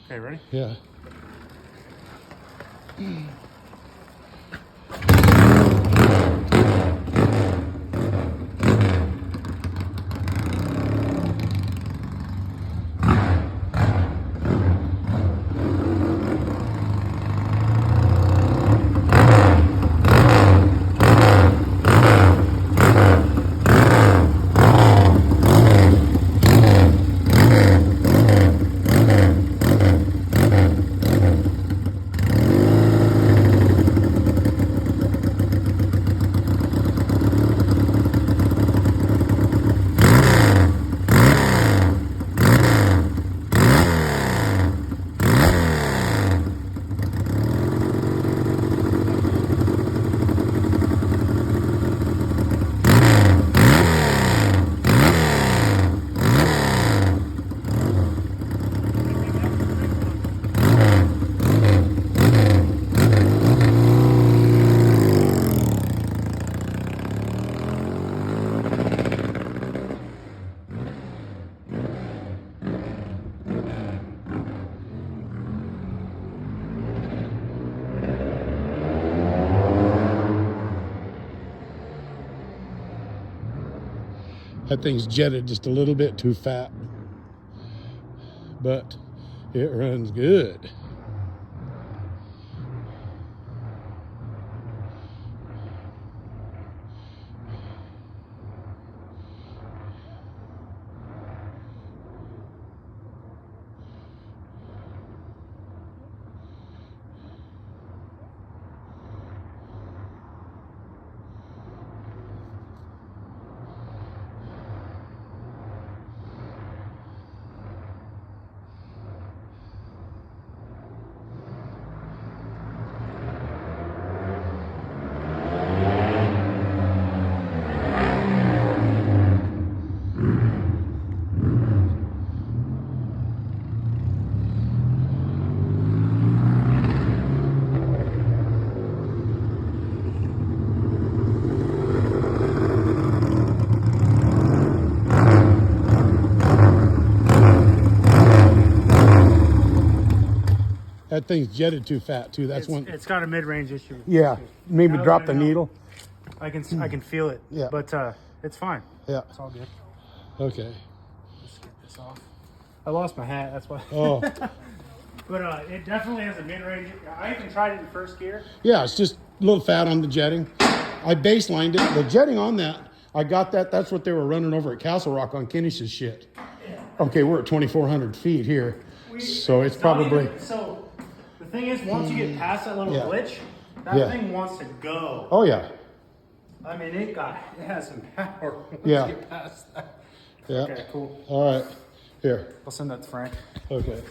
Okay, ready? Yeah. That thing's jetted just a little bit too fat, but it runs good. That thing's jetted too fat too. That's one. It's got a mid-range issue. Yeah, maybe That was drop the gonna help. needle. I can feel it. Yeah. But it's fine. Yeah. It's all good. Okay. Let's get this off. I lost my hat. That's why. Oh. But it definitely has a mid-range. I even tried it in first gear. Yeah, it's just a little fat on the jetting. I baselined it. The jetting on that, I got that. That's what they were running over at Castle Rock on Kinnish's shit. Okay, we're at 2,400 feet here. So it's probably... So the thing is, once you get past that little glitch, that thing wants to go. Oh, yeah. I mean, it has some power once Yeah. you get past that. Yeah. Okay, cool. All right. Here. I'll send that to Frank. Okay.